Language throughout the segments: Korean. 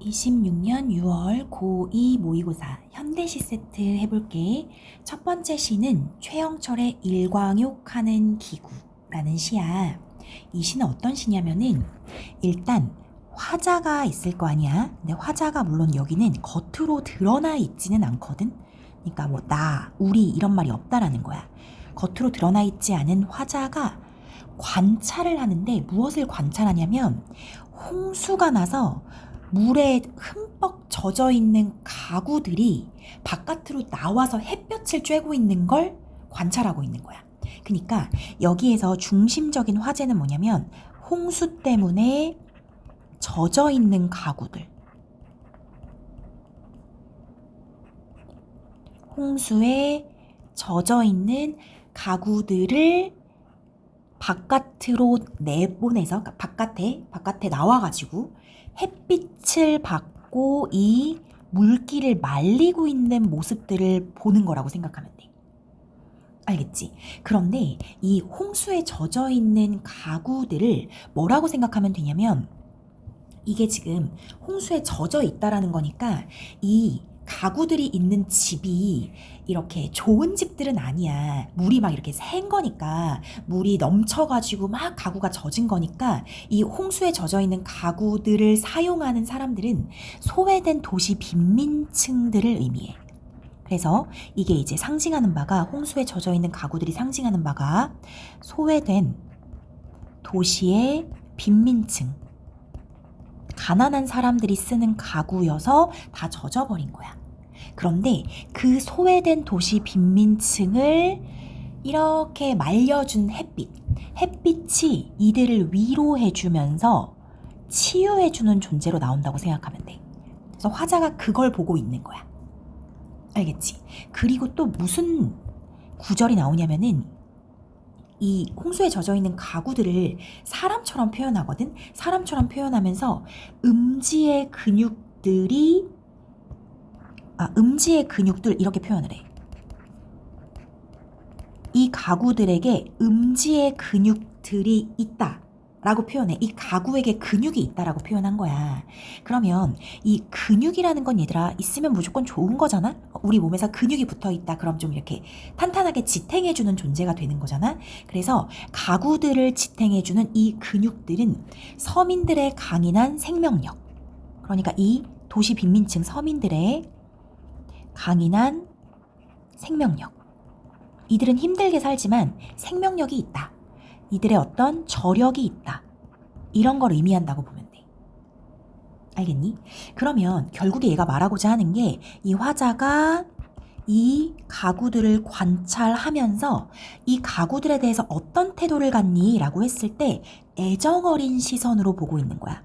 26년 6월 고2 모의고사 현대시 세트 해볼게. 첫 번째 시는 최영철의 일광욕하는 기구라는 시야. 이 시는 어떤 시냐면은 일단 화자가 있을 거 아니야. 근데 화자가 물론 여기는 겉으로 드러나 있지는 않거든. 그러니까 뭐 나, 우리 이런 말이 없다라는 거야. 겉으로 드러나 있지 않은 화자가 관찰을 하는데 무엇을 관찰하냐면 홍수가 나서 물에 흠뻑 젖어 있는 가구들이 바깥으로 나와서 햇볕을 쬐고 있는 걸 관찰하고 있는 거야. 그러니까 여기에서 중심적인 화제는 뭐냐면 홍수 때문에 젖어 있는 가구들. 홍수에 젖어 있는 가구들을 바깥으로 내보내서 바깥에 나와가지고 햇빛을 받고 이 물기를 말리고 있는 모습들을 보는 거라고 생각하면 돼. 알겠지? 그런데 이 홍수에 젖어 있는 가구들을 뭐라고 생각하면 되냐면 이게 지금 홍수에 젖어 있다라는 거니까 이 가구들이 있는 집이 이렇게 좋은 집들은 아니야. 물이 막 이렇게 샌 거니까 물이 넘쳐가지고 막 가구가 젖은 거니까 이 홍수에 젖어 있는 가구들을 사용하는 사람들은 소외된 도시 빈민층들을 의미해. 그래서 이게 이제 상징하는 바가 홍수에 젖어 있는 가구들이 상징하는 바가 소외된 도시의 빈민층, 가난한 사람들이 쓰는 가구여서 다 젖어버린 거야. 그런데 그 소외된 도시 빈민층을 이렇게 말려준 햇빛이 이들을 위로해주면서 치유해주는 존재로 나온다고 생각하면 돼. 그래서 화자가 그걸 보고 있는 거야. 알겠지? 그리고 또 무슨 구절이 나오냐면은 이 홍수에 젖어 있는 가구들을 사람처럼 표현하거든. 사람처럼 표현하면서 음지의 근육들 이렇게 표현을 해. 이 가구들에게 음지의 근육들이 있다 라고 표현해. 이 가구에게 근육이 있다라고 표현한 거야. 그러면 이 근육이라는 건 얘들아 있으면 무조건 좋은 거잖아. 우리 몸에서 근육이 붙어 있다 그럼 좀 이렇게 탄탄하게 지탱해주는 존재가 되는 거잖아. 그래서 가구들을 지탱해주는 이 근육들은 서민들의 강인한 생명력, 그러니까 이 도시 빈민층 서민들의 강인한 생명력, 이들은 힘들게 살지만 생명력이 있다, 이들의 어떤 저력이 있다, 이런 걸 의미한다고 보면 돼. 알겠니? 그러면 결국에 얘가 말하고자 하는 게 이 화자가 이 가구들을 관찰하면서 이 가구들에 대해서 어떤 태도를 갖니? 라고 했을 때 애정 어린 시선으로 보고 있는 거야.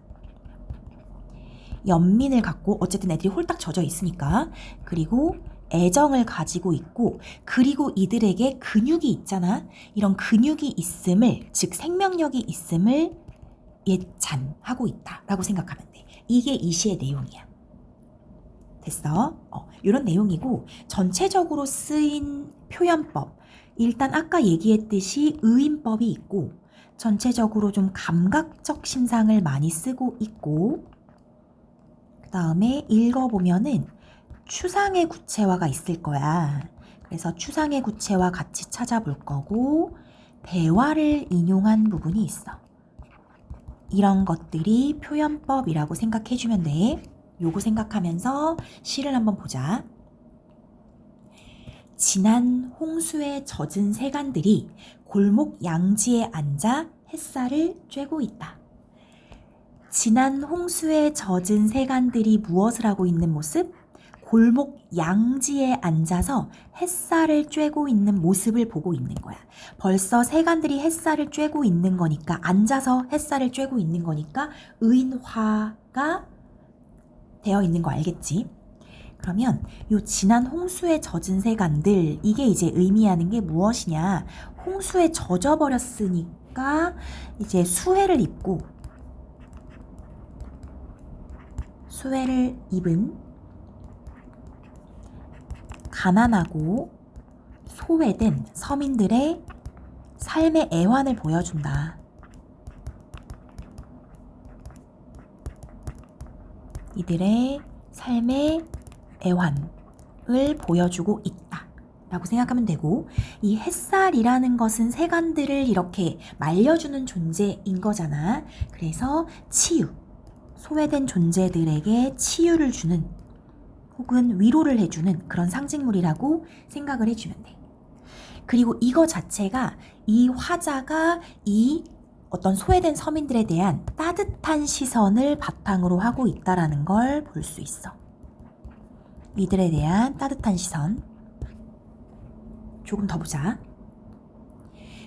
연민을 갖고, 어쨌든 애들이 홀딱 젖어 있으니까, 그리고 애정을 가지고 있고, 그리고 이들에게 근육이 있잖아. 이런 근육이 있음을, 즉 생명력이 있음을 예찬하고 있다 라고 생각하면 돼. 이게 이 시의 내용이야. 됐어? 이런 내용이고, 전체적으로 쓰인 표현법, 일단 아까 얘기했듯이 의인법이 있고, 전체적으로 좀 감각적 심상을 많이 쓰고 있고, 그 다음에 읽어보면은 추상의 구체화가 있을 거야. 그래서 추상의 구체화 같이 찾아볼 거고, 대화를 인용한 부분이 있어. 이런 것들이 표현법이라고 생각해주면 돼. 요거 생각하면서 시를 한번 보자. 지난 홍수에 젖은 세간들이 골목 양지에 앉아 햇살을 쬐고 있다. 지난 홍수에 젖은 세간들이 무엇을 하고 있는 모습? 골목 양지에 앉아서 햇살을 쬐고 있는 모습을 보고 있는 거야. 벌써 세간들이 햇살을 쬐고 있는 거니까, 앉아서 햇살을 쬐고 있는 거니까 의인화가 되어 있는 거 알겠지? 그러면 요 지난 홍수에 젖은 세간들, 이게 이제 의미하는 게 무엇이냐? 홍수에 젖어버렸으니까 이제 수해를 입은 가난하고 소외된 서민들의 삶의 애환을 보여준다. 이들의 삶의 애환을 보여주고 있다 라고 생각하면 되고, 이 햇살이라는 것은 세간들을 이렇게 말려주는 존재인 거잖아. 그래서 치유, 소외된 존재들에게 치유를 주는 혹은 위로를 해주는 그런 상징물이라고 생각을 해주면 돼. 그리고 이거 자체가, 이 화자가 이 어떤 소외된 서민들에 대한 따뜻한 시선을 바탕으로 하고 있다라는 걸 볼 수 있어. 이들에 대한 따뜻한 시선. 조금 더 보자.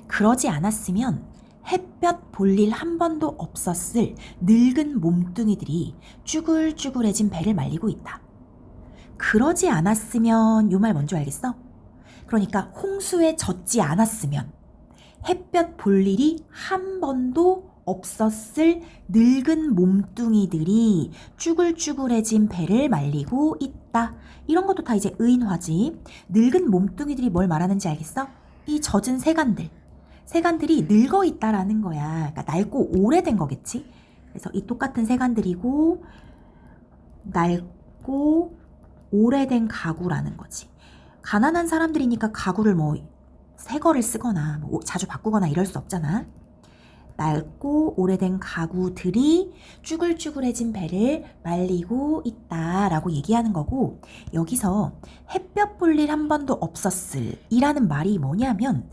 그러지 않았으면 햇볕 볼 일 한 번도 없었을 늙은 몸뚱이들이 쭈글쭈글해진 배를 말리고 있다. 그러지 않았으면, 요 말 뭔지 알겠어? 그러니까 홍수에 젖지 않았으면 햇볕 볼 일이 한 번도 없었을 늙은 몸뚱이들이 쭈글쭈글해진 배를 말리고 있다. 이런 것도 다 이제 의인화지. 늙은 몸뚱이들이 뭘 말하는지 알겠어? 이 젖은 세간들이 늙어 있다라는 거야. 그러니까 낡고 오래된 거겠지. 그래서 이 똑같은 세간들이고 낡고 오래된 가구라는 거지. 가난한 사람들이니까 가구를 뭐 새 거를 쓰거나 뭐 자주 바꾸거나 이럴 수 없잖아. 낡고 오래된 가구들이 쭈글쭈글해진 배를 말리고 있다라고 얘기하는 거고, 여기서 햇볕 볼 일 한 번도 없었을 이라는 말이 뭐냐면,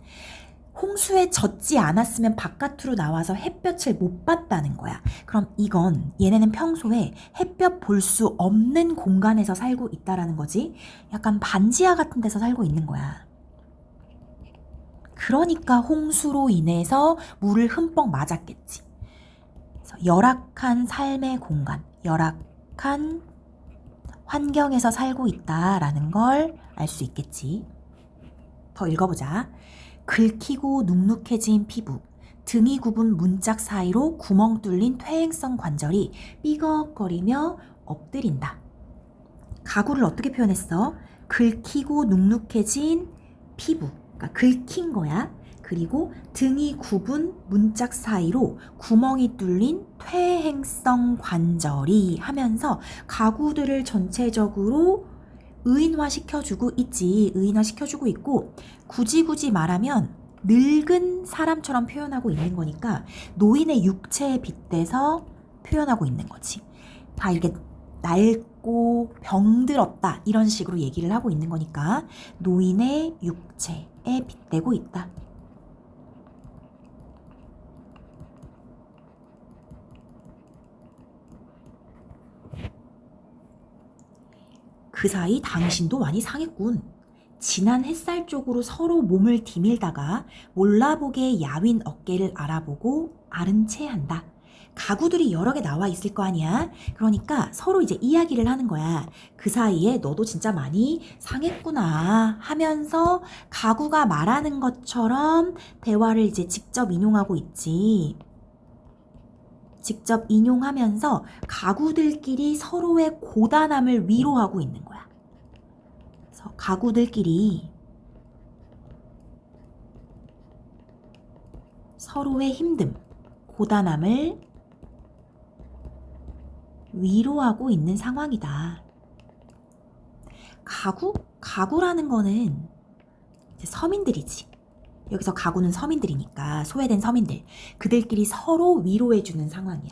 홍수에 젖지 않았으면 바깥으로 나와서 햇볕을 못 봤다는 거야. 그럼 이건 얘네는 평소에 햇볕 볼 수 없는 공간에서 살고 있다라는 거지. 약간 반지하 같은 데서 살고 있는 거야. 그러니까 홍수로 인해서 물을 흠뻑 맞았겠지. 그래서 열악한 삶의 공간, 열악한 환경에서 살고 있다라는 걸 알 수 있겠지. 더 읽어보자. 긁히고 눅눅해진 피부, 등이 굽은 문짝 사이로 구멍 뚫린 퇴행성 관절이 삐걱거리며 엎드린다. 가구를 어떻게 표현했어? 긁히고 눅눅해진 피부, 그러니까 긁힌 거야. 그리고 등이 굽은 문짝 사이로 구멍이 뚫린 퇴행성 관절이 하면서 가구들을 전체적으로 의인화시켜주고 있지. 의인화시켜주고 있고, 굳이 말하면 늙은 사람처럼 표현하고 있는 거니까 노인의 육체에 빗대서 표현하고 있는 거지. 다 이렇게 낡고 병들었다 이런 식으로 얘기를 하고 있는 거니까 노인의 육체에 빗대고 있다. 그 사이 당신도 많이 상했군. 진한 햇살 쪽으로 서로 몸을 디밀다가 몰라보게 야윈 어깨를 알아보고 아른 채 한다. 가구들이 여러 개 나와 있을 거 아니야. 그러니까 서로 이제 이야기를 하는 거야. 그 사이에 너도 진짜 많이 상했구나 하면서 가구가 말하는 것처럼 대화를 이제 직접 인용하고 있지. 직접 인용하면서 가구들끼리 서로의 고단함을 위로하고 있는 거야. 그래서 가구들끼리 서로의 힘듦, 고단함을 위로하고 있는 상황이다. 가구라는 거는 이제 서민들이지. 여기서 가구는 서민들이니까 소외된 서민들, 그들끼리 서로 위로해주는 상황이야.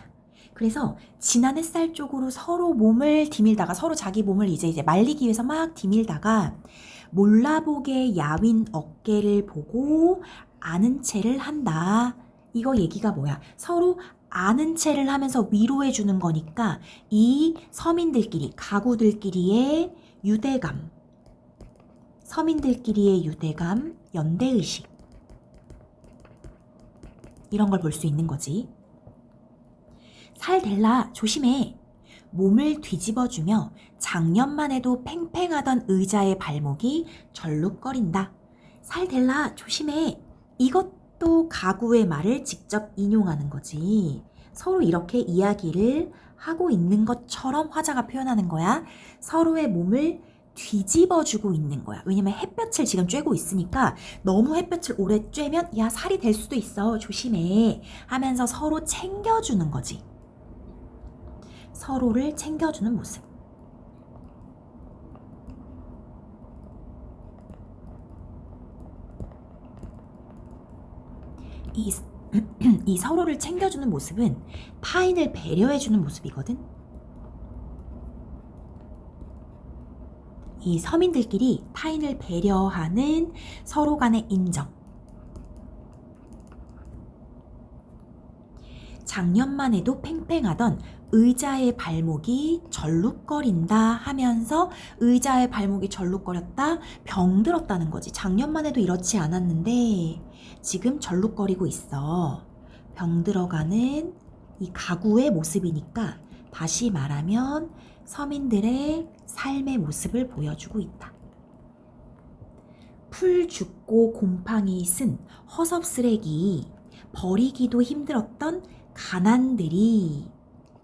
그래서 진한 햇살 쪽으로 서로 몸을 디밀다가 서로 자기 몸을 이제 말리기 위해서 막 디밀다가 몰라보게 야윈 어깨를 보고 아는 체를 한다. 이거 얘기가 뭐야? 서로 아는 체를 하면서 위로해주는 거니까 이 서민들끼리, 가구들끼리의 유대감, 서민들끼리의 유대감, 연대의식, 이런 걸 볼 수 있는 거지. 살델라 조심해. 몸을 뒤집어주며 작년만 해도 팽팽하던 의자의 발목이 절룩거린다. 살델라 조심해. 이것도 가구의 말을 직접 인용하는 거지. 서로 이렇게 이야기를 하고 있는 것처럼 화자가 표현하는 거야. 서로의 몸을 뒤집어주고 있는 거야. 왜냐면 햇볕을 지금 쬐고 있으니까 너무 햇볕을 오래 쬐면 야 살이 될 수도 있어. 조심해 하면서 서로 챙겨주는 거지. 서로를 챙겨주는 모습. 이 서로를 챙겨주는 모습은 타인을 배려해주는 모습이거든. 이 서민들끼리 타인을 배려하는 서로 간의 인정. 작년만 해도 팽팽하던 의자의 발목이 절룩거린다 하면서 의자의 발목이 절룩거렸다, 병들었다는 거지. 작년만 해도 이렇지 않았는데 지금 절룩거리고 있어. 병들어가는 이 가구의 모습이니까 다시 말하면 서민들의 삶의 모습을 보여주고 있다. 풀 죽고 곰팡이 쓴 허섭 쓰레기, 버리기도 힘들었던 가난들이,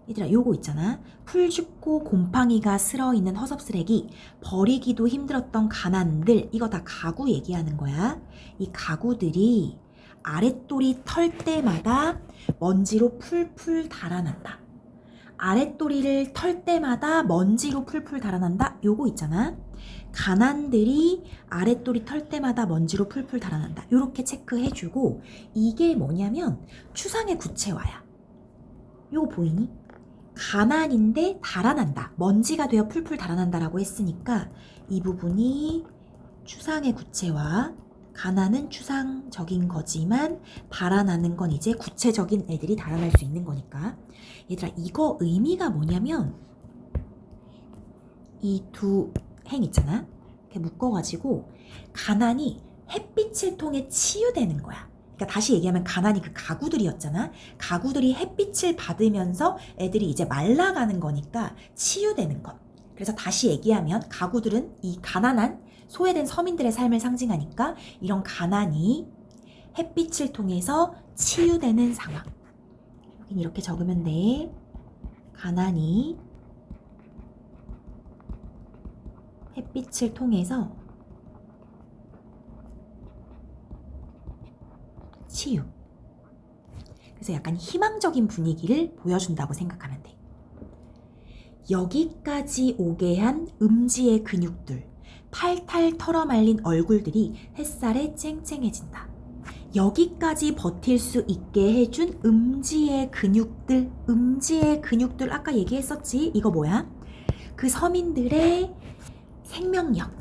얘들아 요거 있잖아. 풀 죽고 곰팡이가 쓸어있는 허섭 쓰레기, 버리기도 힘들었던 가난들, 이거 다 가구 얘기하는 거야. 이 가구들이 아랫돌이 털 때마다 먼지로 풀풀 달아난다. 아랫도리를 털 때마다 먼지로 풀풀 달아난다. 요거 있잖아. 가난들이 아랫도리 털 때마다 먼지로 풀풀 달아난다. 요렇게 체크해주고, 이게 뭐냐면 추상의 구체화야. 요거 보이니? 가난인데 달아난다. 먼지가 되어 풀풀 달아난다라고 했으니까 이 부분이 추상의 구체화. 가난은 추상적인 거지만 달아나는 건 이제 구체적인 애들이 달아날 수 있는 거니까. 얘들아, 이거 의미가 뭐냐면 이 두 행 있잖아. 이렇게 묶어가지고 가난이 햇빛을 통해 치유되는 거야. 그러니까 다시 얘기하면 가난이 그 가구들이었잖아. 가구들이 햇빛을 받으면서 애들이 이제 말라가는 거니까 치유되는 것. 그래서 다시 얘기하면 가구들은 이 가난한 소외된 서민들의 삶을 상징하니까 이런 가난이 햇빛을 통해서 치유되는 상황. 여긴 이렇게 적으면 돼. 가난이 햇빛을 통해서 치유. 그래서 약간 희망적인 분위기를 보여준다고 생각하면 돼. 여기까지 오게 한 음지의 근육들, 탈탈 털어말린 얼굴들이 햇살에 쨍쨍해진다. 여기까지 버틸 수 있게 해준 음지의 근육들, 음지의 근육들 아까 얘기했었지? 이거 뭐야? 그 서민들의 생명력,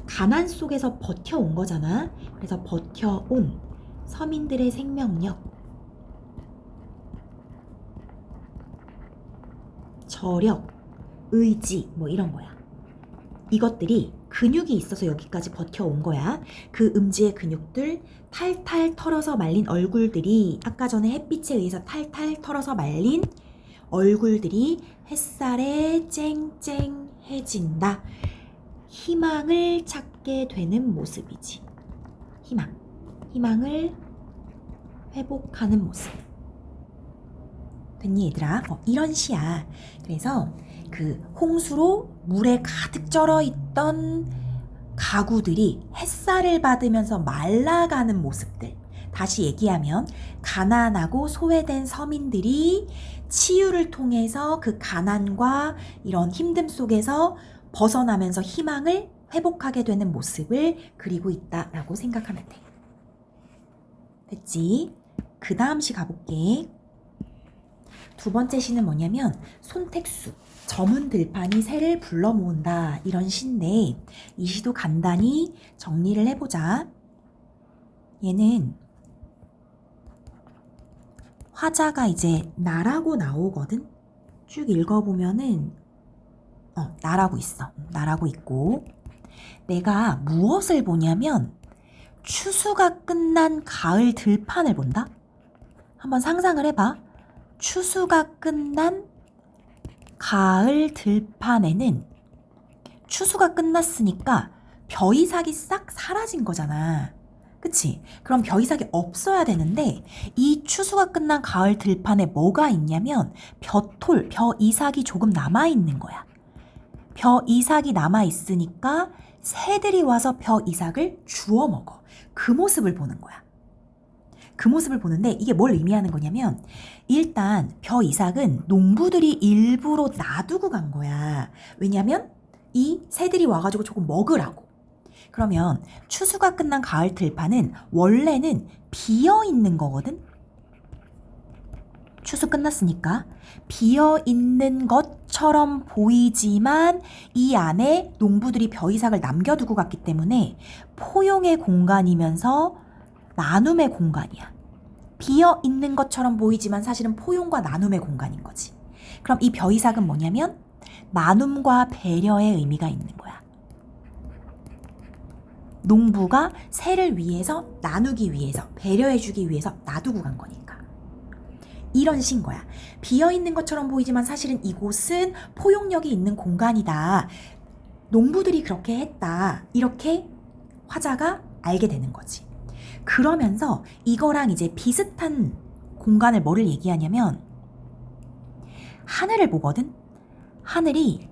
가난 속에서 버텨온 거잖아. 그래서 버텨온 서민들의 생명력, 저력, 의지, 뭐 이런 거야. 이것들이 근육이 있어서 여기까지 버텨온 거야. 그 음지의 근육들, 탈탈 털어서 말린 얼굴들이, 아까 전에 햇빛에 의해서 탈탈 털어서 말린 얼굴들이 햇살에 쨍쨍해진다. 희망을 찾게 되는 모습이지. 희망을 회복하는 모습. 됐니 얘들아? 이런 시야. 그래서 그 홍수로 물에 가득 쩔어있던 가구들이 햇살을 받으면서 말라가는 모습들. 다시 얘기하면 가난하고 소외된 서민들이 치유를 통해서 그 가난과 이런 힘듦 속에서 벗어나면서 희망을 회복하게 되는 모습을 그리고 있다라고 생각하면 돼. 됐지? 그 다음 시 가볼게. 두 번째 시는 뭐냐면 손택수, 점은 들판이 새를 불러 모은다, 이런 시인데 이 시도 간단히 정리를 해보자. 얘는 화자가 이제 나라고 나오거든. 쭉 읽어보면은 나라고 있어. 나라고 있고, 내가 무엇을 보냐면 추수가 끝난 가을 들판을 본다. 한번 상상을 해봐. 추수가 끝난 가을 들판에는 추수가 끝났으니까 벼이삭이 싹 사라진 거잖아. 그치? 그럼 벼이삭이 없어야 되는데 이 추수가 끝난 가을 들판에 뭐가 있냐면 벼이삭이 조금 남아있는 거야. 벼이삭이 남아있으니까 새들이 와서 벼이삭을 주워 먹어. 그 모습을 보는 거야. 그 모습을 보는데 이게 뭘 의미하는 거냐면 일단 벼 이삭은 농부들이 일부러 놔두고 간 거야. 왜냐면 이 새들이 와가지고 조금 먹으라고. 그러면 추수가 끝난 가을 들판은 원래는 비어 있는 거거든. 추수 끝났으니까 비어 있는 것처럼 보이지만 이 안에 농부들이 벼 이삭을 남겨두고 갔기 때문에 포용의 공간이면서 나눔의 공간이야. 비어 있는 것처럼 보이지만 사실은 포용과 나눔의 공간인 거지. 그럼 이 벼 이삭은 뭐냐면 나눔과 배려의 의미가 있는 거야. 농부가 새를 위해서 나누기 위해서 배려해주기 위해서 놔두고 간 거니까. 이런 신 거야. 비어있는 것처럼 보이지만 사실은 이곳은 포용력이 있는 공간이다. 농부들이 그렇게 했다. 이렇게 화자가 알게 되는 거지. 그러면서 이거랑 이제 비슷한 공간을 뭐를 얘기하냐면 하늘을 보거든. 하늘이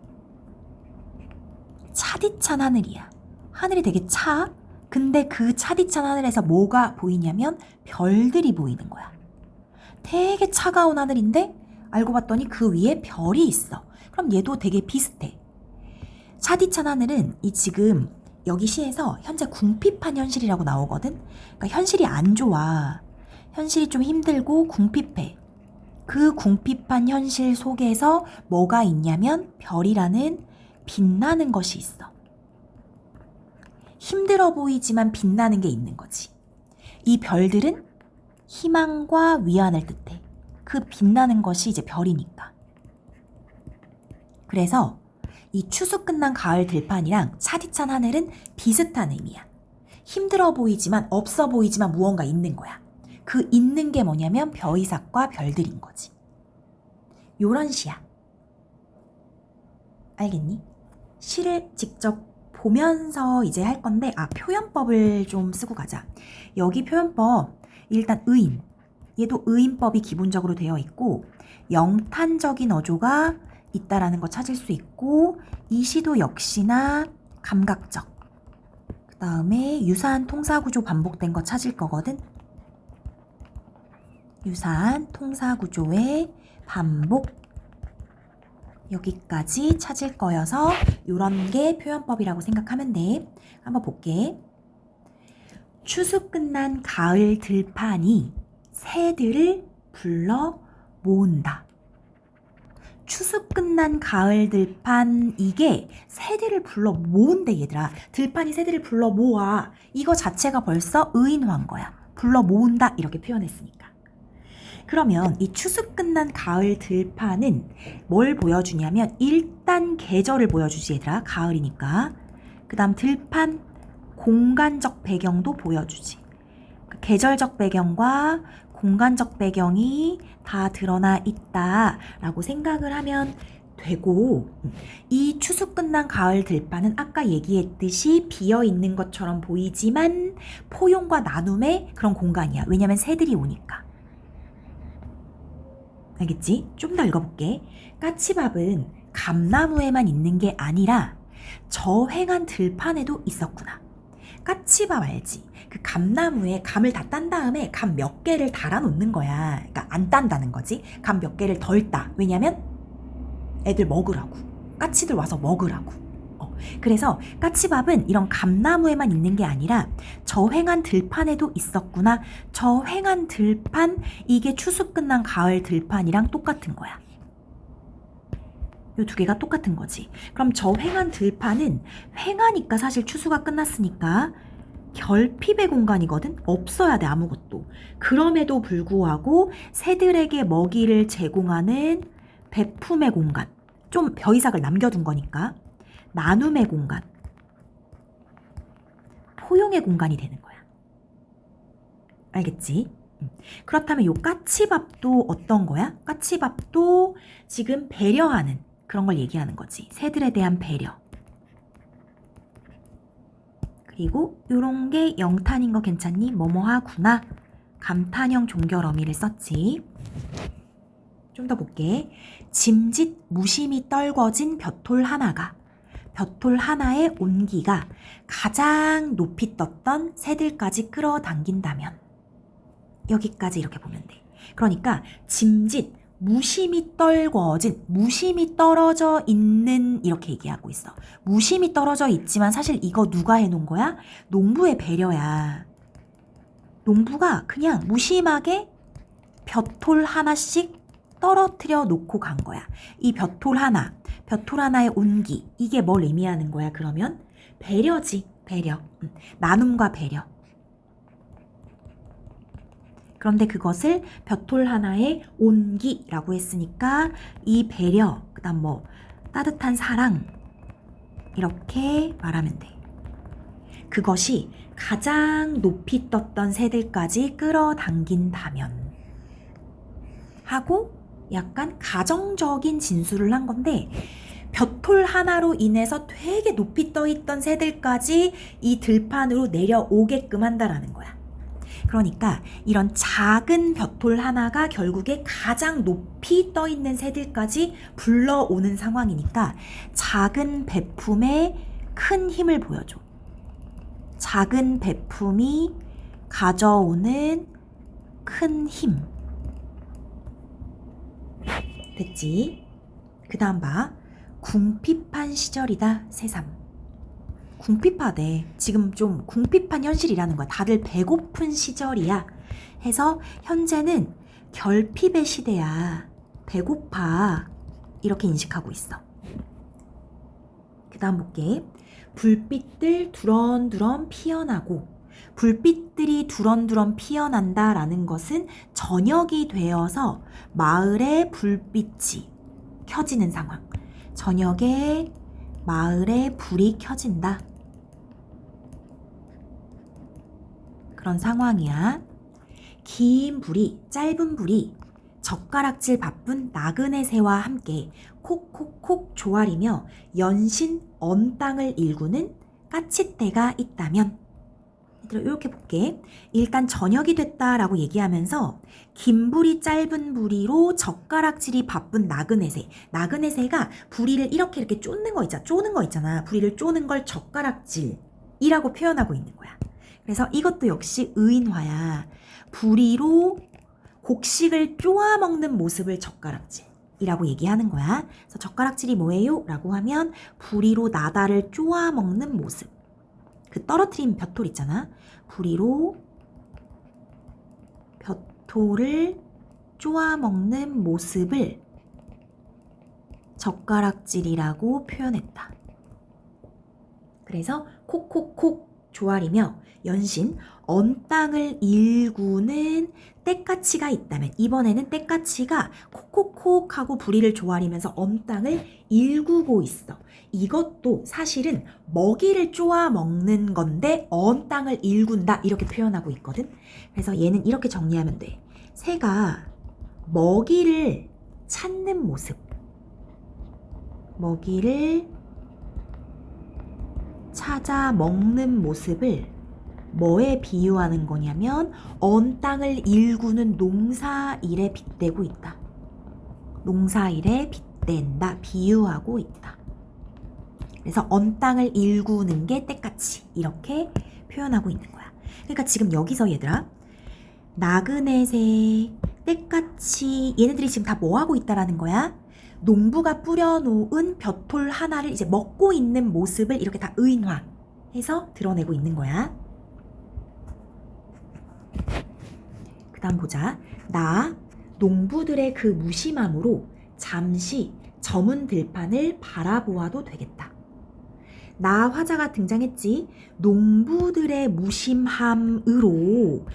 차디찬 하늘이야. 하늘이 되게 차. 근데 그 차디찬 하늘에서 뭐가 보이냐면 별들이 보이는 거야. 되게 차가운 하늘인데 알고 봤더니 그 위에 별이 있어. 그럼 얘도 되게 비슷해. 차디찬 하늘은 이 지금 여기 시에서 현재 궁핍한 현실이라고 나오거든. 그러니까 현실이 안 좋아. 현실이 좀 힘들고 궁핍해. 그 궁핍한 현실 속에서 뭐가 있냐면 별이라는 빛나는 것이 있어. 힘들어 보이지만 빛나는 게 있는 거지. 이 별들은 희망과 위안을 뜻해. 그 빛나는 것이 이제 별이니까. 그래서 이 추수 끝난 가을 들판이랑 차디찬 하늘은 비슷한 의미야. 힘들어 보이지만 없어 보이지만 무언가 있는 거야. 그 있는 게 뭐냐면 벼이삭과 별들인 거지. 요런 시야. 알겠니? 시를 직접 보면서 이제 할 건데 표현법을 좀 쓰고 가자. 여기 표현법 일단 의인. 얘도 의인법이 기본적으로 되어 있고 영탄적인 어조가 있다라는 거 찾을 수 있고 이 시도 역시나 감각적. 그 다음에 유사한 통사구조 반복된 거 찾을 거거든. 유사한 통사구조의 반복 여기까지 찾을 거여서 이런 게 표현법이라고 생각하면 돼. 한번 볼게. 추수 끝난 가을 들판이 새들을 불러 모은다. 추수 끝난 가을 들판 이게 새들을 불러 모은대 얘들아. 들판이 새들을 불러 모아. 이거 자체가 벌써 의인화한 거야. 불러 모은다 이렇게 표현했으니까. 그러면 이 추수 끝난 가을 들판은 뭘 보여주냐면 일단 계절을 보여주지 얘들아. 가을이니까. 그 다음 들판 공간적 배경도 보여주지. 계절적 배경과 공간적 배경이 다 드러나 있다라고 생각을 하면 되고 이 추수 끝난 가을 들판은 아까 얘기했듯이 비어있는 것처럼 보이지만 포용과 나눔의 그런 공간이야. 왜냐면 새들이 오니까. 알겠지? 좀 더 읽어볼게. 까치밥은 감나무에만 있는 게 아니라 저 횡한 들판에도 있었구나. 까치밥 알지? 그 감나무에 감을 다 딴 다음에 감 몇 개를 달아놓는 거야. 그러니까 안 딴다는 거지. 감 몇 개를 덜 따. 왜냐면 애들 먹으라고. 까치들 와서 먹으라고. 그래서 까치밥은 이런 감나무에만 있는 게 아니라 저 횡한 들판에도 있었구나. 저 횡한 들판 이게 추수 끝난 가을 들판이랑 똑같은 거야. 이 두 개가 똑같은 거지. 그럼 저 횡한 들판은 횡하니까 사실 추수가 끝났으니까 결핍의 공간이거든. 없어야 돼 아무것도. 그럼에도 불구하고 새들에게 먹이를 제공하는 배품의 공간. 좀 벼이삭을 남겨둔 거니까 나눔의 공간. 포용의 공간이 되는 거야. 알겠지? 그렇다면 요 까치밥도 어떤 거야? 까치밥도 지금 배려하는 그런 걸 얘기하는 거지. 새들에 대한 배려. 그리고 요런 게 영탄인 거 괜찮니? 뭐뭐 하구나. 감탄형 종결 어미를 썼지. 좀 더 볼게. 짐짓 무심히 떨궈진 벼톨 하나가 벼톨 하나의 온기가 가장 높이 떴던 새들까지 끌어당긴다면 여기까지 이렇게 보면 돼. 그러니까 짐짓, 무심히 떨궈진, 무심히 떨어져 있는 이렇게 얘기하고 있어. 무심히 떨어져 있지만 사실 이거 누가 해놓은 거야? 농부의 배려야. 농부가 그냥 무심하게 벼톨 하나씩 떨어뜨려 놓고 간 거야. 이 벼톨 하나의 온기, 이게 뭘 의미하는 거야? 그러면 배려지, 배려. 나눔과 배려. 그런데 그것을 벼톨 하나의 온기라고 했으니까 이 배려, 그 다음 뭐 따뜻한 사랑 이렇게 말하면 돼. 그것이 가장 높이 떴던 새들까지 끌어당긴다면 하고 약간 가정적인 진술을 한 건데 벼톨 하나로 인해서 되게 높이 떠있던 새들까지 이 들판으로 내려오게끔 한다라는 거야. 그러니까 이런 작은 벼톨 하나가 결국에 가장 높이 떠있는 새들까지 불러오는 상황이니까 작은 배품에 큰 힘을 보여줘. 작은 배품이 가져오는 큰 힘. 됐지? 그 다음 봐. 궁핍한 시절이다 새삼. 궁핍하대. 지금 좀 궁핍한 현실이라는 거야. 다들 배고픈 시절이야. 해서 현재는 결핍의 시대야. 배고파. 이렇게 인식하고 있어. 그 다음 볼게. 불빛들 두런두런 피어나고, 불빛들이 두런두런 피어난다라는 것은 저녁이 되어서 마을에 불빛이 켜지는 상황. 저녁에 마을에 불이 켜진다. 그런 상황이야. 긴 불이, 짧은 불이 젓가락질 바쁜 나그네 새와 함께 콕콕콕 조아리며 연신 언 땅을 일구는 까치떼가 있다면, 얘들아 이렇게 볼게. 일단 저녁이 됐다라고 얘기하면서 긴 부리 짧은 부리로 젓가락질이 바쁜 나그네새. 나그네새가 부리를 이렇게 쪼는 거 있잖아. 부리를 쪼는 걸 젓가락질이라고 표현하고 있는 거야. 그래서 이것도 역시 의인화야. 부리로 곡식을 쪼아 먹는 모습을 젓가락질이라고 얘기하는 거야. 그래서 젓가락질이 뭐예요? 라고 하면 부리로 나다를 쪼아 먹는 모습. 그 떨어뜨린 벼톨 있잖아. 부리로 벼톨을 쪼아 먹는 모습을 젓가락질이라고 표현했다. 그래서 콕콕콕 조아리며 연신 언 땅을 일구는 떼까치가 있다면, 이번에는 떼까치가 콕콕콕 하고 부리를 조아리면서 언 땅을 일구고 있어. 이것도 사실은 먹이를 쪼아 먹는 건데 언 땅을 일군다 이렇게 표현하고 있거든. 그래서 얘는 이렇게 정리하면 돼. 새가 먹이를 찾는 모습, 먹이를 찾아 먹는 모습을 뭐에 비유하는 거냐면 언 땅을 일구는 농사일에 빗대고 있다. 농사일에 빗댄다, 비유하고 있다. 그래서 언 땅을 일구는 게 떼까치, 이렇게 표현하고 있는 거야. 그러니까 지금 여기서 얘들아, 나그네새, 떼까치, 얘네들이 지금 다 뭐 하고 있다라는 거야? 농부가 뿌려놓은 벼톨 하나를 이제 먹고 있는 모습을 이렇게 다 의인화해서 드러내고 있는 거야. 그 다음 보자. 나 농부들의 그 무심함으로 잠시 저문 들판을 바라보아도 되겠다. 나 화자가 등장했지. 농부들의 무심함으로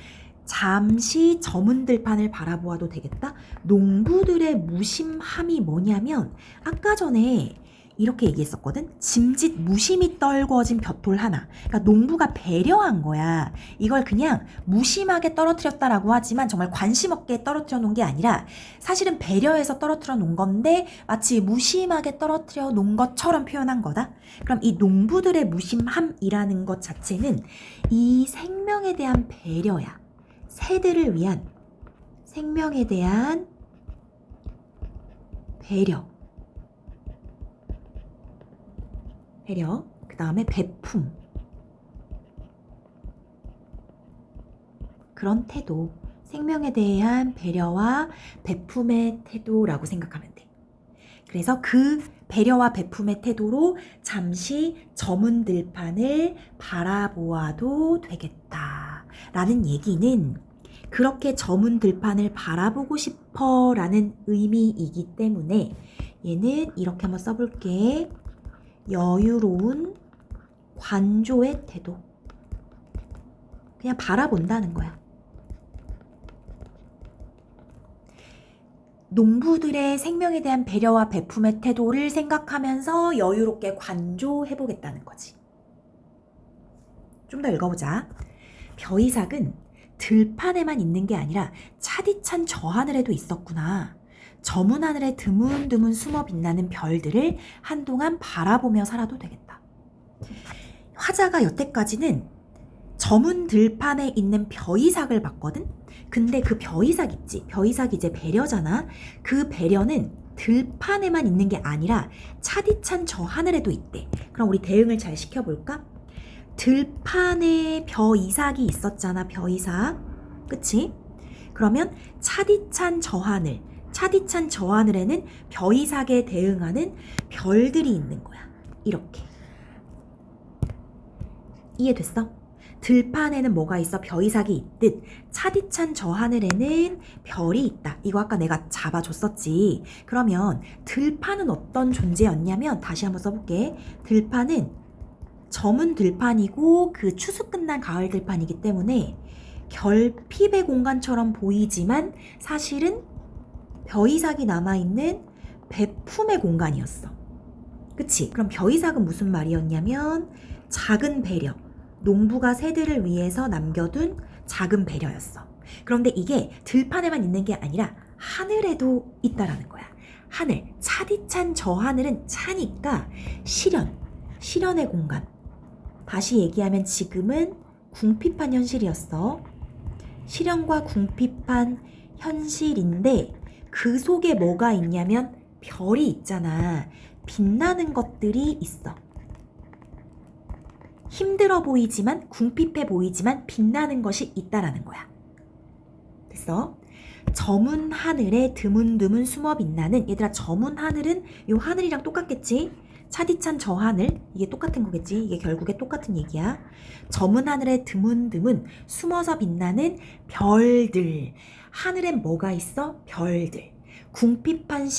잠시 저문 들판을 바라보아도 되겠다. 농부들의 무심함이 뭐냐면 아까 전에 이렇게 얘기했었거든. 짐짓 무심히 떨궈진 벼톨 하나. 그러니까 농부가 배려한 거야. 이걸 그냥 무심하게 떨어뜨렸다라고 하지만 정말 관심 없게 떨어뜨려 놓은 게 아니라 사실은 배려해서 떨어뜨려 놓은 건데 마치 무심하게 떨어뜨려 놓은 것처럼 표현한 거다. 그럼 이 농부들의 무심함이라는 것 자체는 이 생명에 대한 배려야. 새들을 위한 생명에 대한 배려. 그 다음에 배품. 그런 태도. 생명에 대한 배려와 베품의 태도라고 생각하면 돼. 그래서 그 배려와 베품의 태도로 잠시 저문 들판을 바라보아도 되겠다 라는 얘기는 그렇게 저문 들판을 바라보고 싶어 라는 의미이기 때문에 얘는 이렇게 한번 써볼게. 여유로운 관조의 태도. 그냥 바라본다는 거야. 농부들의 생명에 대한 배려와 베품의 태도를 생각하면서 여유롭게 관조해보겠다는 거지. 좀 더 읽어보자. 벼이삭은 들판에만 있는 게 아니라 차디찬 저 하늘에도 있었구나. 저문 하늘에 드문드문 숨어 빛나는 별들을 한동안 바라보며 살아도 되겠다. 화자가 여태까지는 저문 들판에 있는 벼이삭을 봤거든? 근데 그 벼이삭 있지? 벼이삭이 이제 배려잖아? 그 배려는 들판에만 있는 게 아니라 차디찬 저 하늘에도 있대. 그럼 우리 대응을 잘 시켜볼까? 들판에 벼이삭이 있었잖아, 벼이삭. 그치? 그러면 차디찬 저 하늘, 차디찬 저 하늘에는 벼이삭에 대응하는 별들이 있는 거야. 이렇게. 이해됐어? 들판에는 뭐가 있어? 벼이삭이 있듯 차디찬 저 하늘에는 별이 있다. 이거 아까 내가 잡아줬었지. 그러면 들판은 어떤 존재였냐면 다시 한번 써볼게. 들판은 저문 들판이고 그 추수 끝난 가을 들판이기 때문에 결핍의 공간처럼 보이지만 사실은 벼이삭이 남아있는 베품의 공간이었어. 그치? 그럼 벼이삭은 무슨 말이었냐면 작은 배려. 농부가 새들을 위해서 남겨둔 작은 배려였어. 그런데 이게 들판에만 있는 게 아니라 하늘에도 있다라는 거야. 하늘, 차디찬 저 하늘은 차니까 실현의 공간. 다시 얘기하면 지금은 궁핍한 현실이었어. 실현과 궁핍한 현실인데 그 속에 뭐가 있냐면 별이 있잖아. 빛나는 것들이 있어. 힘들어 보이지만 궁핍해 보이지만 빛나는 것이 있다라는 거야. 됐어? 저문 하늘에 드문드문 숨어 빛나는 얘들아 저문 하늘은 요 하늘이랑 똑같겠지? 차디찬 저 하늘 이게 똑같은 거겠지? 이게 결국에 똑같은 얘기야. 저문 하늘에 드문드문 숨어서 빛나는 별들. 하늘엔 뭐가 있어? 별들. 궁핍한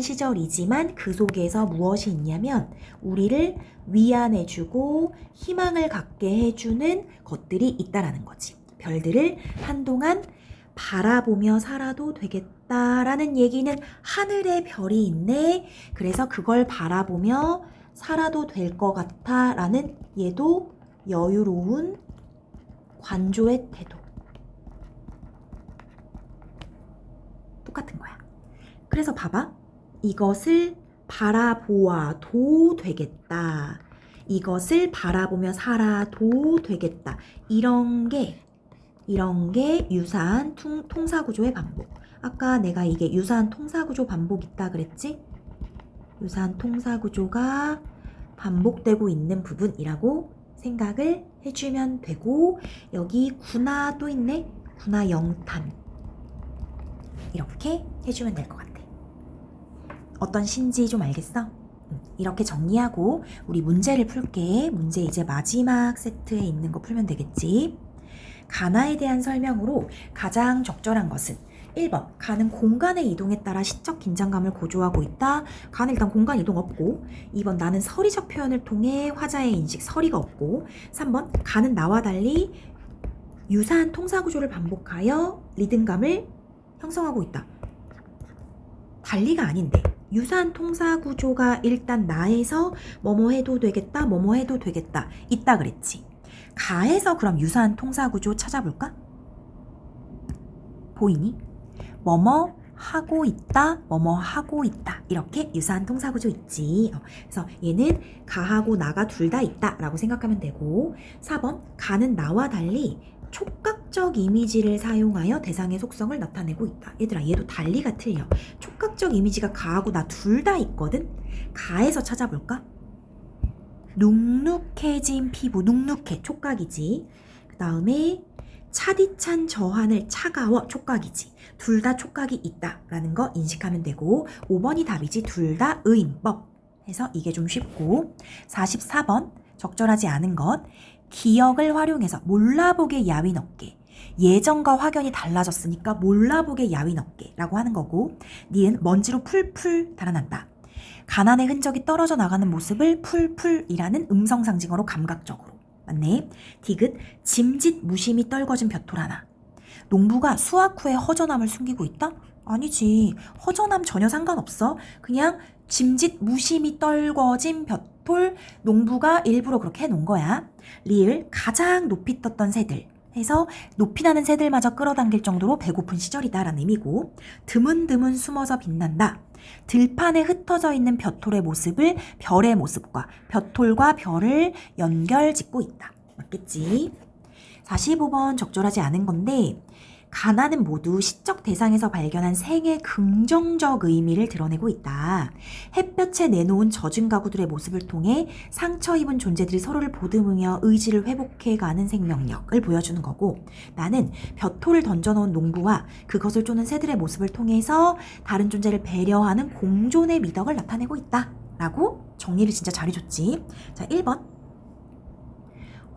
시절이지만 그 속에서 무엇이 있냐면 우리를 위안해주고 희망을 갖게 해주는 것들이 있다라는 거지. 별들을 한동안 바라보며 살아도 되겠다라는 얘기는 하늘에 별이 있네. 그래서 그걸 바라보며 살아도 될 것 같아 라는 얘도 여유로운 관조의 태도. 똑같은 거야. 그래서 봐봐. 이것을 바라보아도 되겠다. 이것을 바라보며 살아도 되겠다. 이런 게 유사한 통사구조의 반복. 아까 내가 이게 유사한 통사구조 반복 있다 그랬지? 유사한 통사구조가 반복되고 있는 부분이라고 생각을 해주면 되고 여기 구나 또 있네? 구나 영탄. 이렇게 해주면 될 것 같아. 어떤 시인지 좀 알겠어? 이렇게 정리하고 우리 문제를 풀게. 문제 이제 마지막 세트에 있는 거 풀면 되겠지? 가나에 대한 설명으로 가장 적절한 것은 1번 가는 공간의 이동에 따라 시적 긴장감을 고조하고 있다. 가는 일단 공간 이동 없고 2번 나는 서리적 표현을 통해 화자의 인식 서리가 없고 3번 가는 나와 달리 유사한 통사구조를 반복하여 리듬감을 형성하고 있다. 달리가 아닌데 유사한 통사구조가 일단 나에서 뭐뭐 해도 되겠다 뭐뭐 해도 되겠다 있다 그랬지. 가에서 그럼 유사한 통사구조 찾아볼까? 보이니? 뭐뭐 하고 있다, 뭐뭐 하고 있다 이렇게 유사한 통사구조 있지. 그래서 얘는 가하고 나가 둘 다 있다 라고 생각하면 되고 4번 가는 나와 달리 촉각적 이미지를 사용하여 대상의 속성을 나타내고 있다. 얘들아 얘도 달리가 틀려. 촉각적 이미지가 가하고 나 둘 다 있거든. 가에서 찾아볼까? 눅눅해진 피부, 눅눅해 촉각이지. 그 다음에 차디찬 저하늘 차가워 촉각이지. 둘 다 촉각이 있다라는 거 인식하면 되고 5번이 답이지. 둘 다 의인법 해서 이게 좀 쉽고 44번 적절하지 않은 것. 기억을 활용해서 몰라보게 야윈 어깨. 예전과 확연히 달라졌으니까 몰라보게 야윈 어깨라고 하는 거고 니은 먼지로 풀풀 달아난다. 가난의 흔적이 떨어져 나가는 모습을 풀풀이라는 음성 상징어로 감각적으로. 맞네. 디귿 짐짓 무심히 떨궈진 벼톨 하나. 농부가 수확 후에 허전함을 숨기고 있다? 아니지. 허전함 전혀 상관없어. 그냥 짐짓 무심히 떨궈진 벼톨 농부가 일부러 그렇게 해놓은 거야. 리을 가장 높이 떴던 새들 해서 높이 나는 새들마저 끌어당길 정도로 배고픈 시절이다 라는 의미고 드문드문 숨어서 빛난다. 들판에 흩어져 있는 벼톨의 모습을 별의 모습과 벼톨과 별을 연결짓고 있다. 맞겠지? 45번 적절하지 않은 건데 가나는 모두 시적 대상에서 발견한 생의 긍정적 의미를 드러내고 있다. 햇볕에 내놓은 젖은 가구들의 모습을 통해 상처 입은 존재들이 서로를 보듬으며 의지를 회복해가는 생명력을 보여주는 거고 나는 벼톨을 던져놓은 농부와 그것을 쪼는 새들의 모습을 통해서 다른 존재를 배려하는 공존의 미덕을 나타내고 있다. 라고 정리를 진짜 잘해줬지. 자, 1번.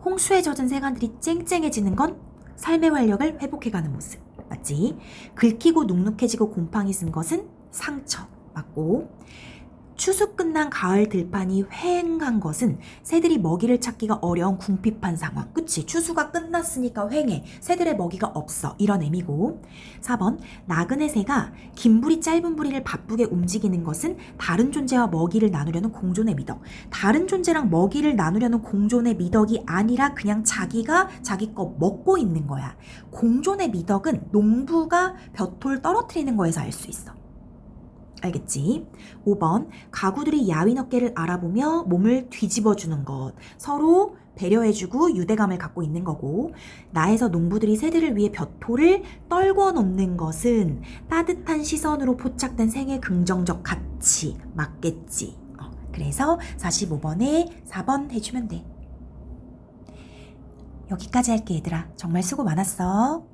홍수에 젖은 세간들이 쨍쨍해지는 건 삶의 활력을 회복해가는 모습. 맞지? 긁히고 눅눅해지고 곰팡이 쓴 것은 상처. 맞고 추수 끝난 가을 들판이 휑한 것은 새들이 먹이를 찾기가 어려운 궁핍한 상황. 그치? 추수가 끝났으니까 휑해. 새들의 먹이가 없어. 이런 의미고 4번 나그네 새가 긴 부리 짧은 부리를 바쁘게 움직이는 것은 다른 존재와 먹이를 나누려는 공존의 미덕. 다른 존재랑 먹이를 나누려는 공존의 미덕이 아니라 그냥 자기가 자기 거 먹고 있는 거야. 공존의 미덕은 농부가 벼톨 떨어뜨리는 거에서 알 수 있어. 알겠지? 5번 가구들이 야윈 어깨를 알아보며 몸을 뒤집어주는 것. 서로 배려해주고 유대감을 갖고 있는 거고 나에서 농부들이 새들을 위해 벼톨을 떨궈 놓는 것은 따뜻한 시선으로 포착된 생의 긍정적 가치. 맞겠지? 그래서 45번에 4번 해주면 돼. 여기까지 할게 얘들아. 정말 수고 많았어.